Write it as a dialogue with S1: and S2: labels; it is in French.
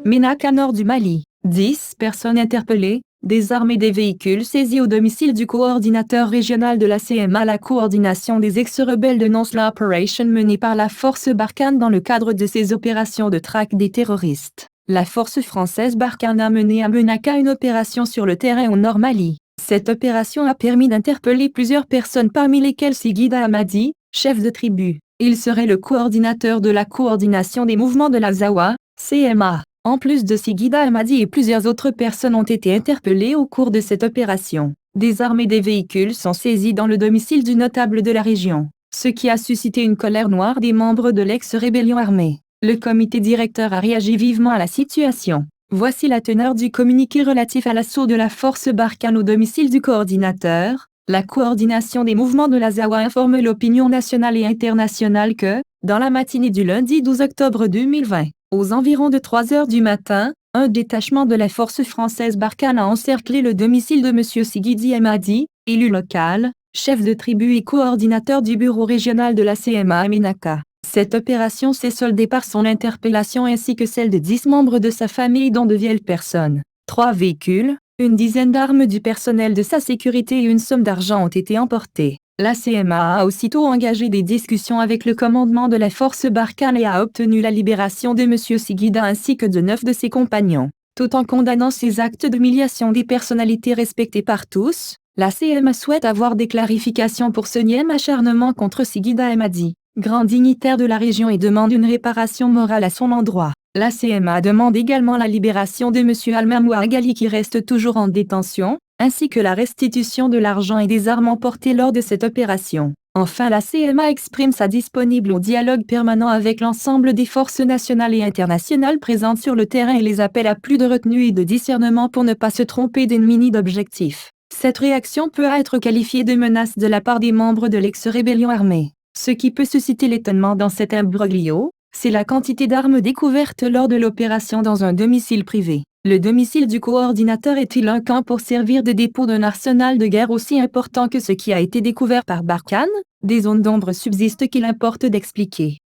S1: Ménaka nord du Mali. 10 personnes interpellées, des armes et des véhicules saisis au domicile du coordinateur régional de la CMA. La coordination des ex-rebelles dénonce l'opération menée par la force Barkhane dans le cadre de ses opérations de traque des terroristes. La force française Barkhane a mené à Menaka une opération sur le terrain au nord Mali. Cette opération a permis d'interpeller plusieurs personnes parmi lesquelles Sigida Hamadi, chef de tribu. Il serait le coordinateur de la coordination des mouvements de la Zawa, CMA. En plus de Sigida Hamadi et plusieurs autres personnes ont été interpellées au cours de cette opération. Des armes et des véhicules sont saisis dans le domicile du notable de la région, ce qui a suscité une colère noire des membres de l'ex-rébellion armée. Le comité directeur a réagi vivement à la situation. Voici la teneur du communiqué relatif à l'assaut de la force Barkhane au domicile du coordinateur. La coordination des mouvements de la Zawa informe l'opinion nationale et internationale que, dans la matinée du lundi 12 octobre 2020, aux environs de 3 heures du matin, un détachement de la force française Barkhane a encerclé le domicile de M. Sigidi Hamadi, élu local, chef de tribu et coordinateur du bureau régional de la CMA à Ménaka. Cette opération s'est soldée par son interpellation ainsi que celle de 10 membres de sa famille dont de vieilles personnes. 3 véhicules, une dizaine d'armes du personnel de sa sécurité et une somme d'argent ont été emportés. La CMA a aussitôt engagé des discussions avec le commandement de la force Barkhane et a obtenu la libération de M. Sigida ainsi que de 9 de ses compagnons. Tout en condamnant ces actes d'humiliation des personnalités respectées par tous, la CMA souhaite avoir des clarifications pour ce nième acharnement contre Sigida Hamadi, grand dignitaire de la région, et demande une réparation morale à son endroit. La CMA demande également la libération de M. Almamou Agali qui reste toujours en détention, ainsi que la restitution de l'argent et des armes emportées lors de cette opération. Enfin, la CMA exprime sa disponibilité au dialogue permanent avec l'ensemble des forces nationales et internationales présentes sur le terrain et les appelle à plus de retenue et de discernement pour ne pas se tromper d'ennemi ni d'objectif. Cette réaction peut être qualifiée de menace de la part des membres de l'ex-rébellion armée. Ce qui peut susciter l'étonnement dans cet imbroglio, c'est la quantité d'armes découvertes lors de l'opération dans un domicile privé. Le domicile du coordinateur est-il un camp pour servir de dépôt d'un arsenal de guerre aussi important que ce qui a été découvert par Barkhane? Des zones d'ombre subsistent qu'il importe d'expliquer.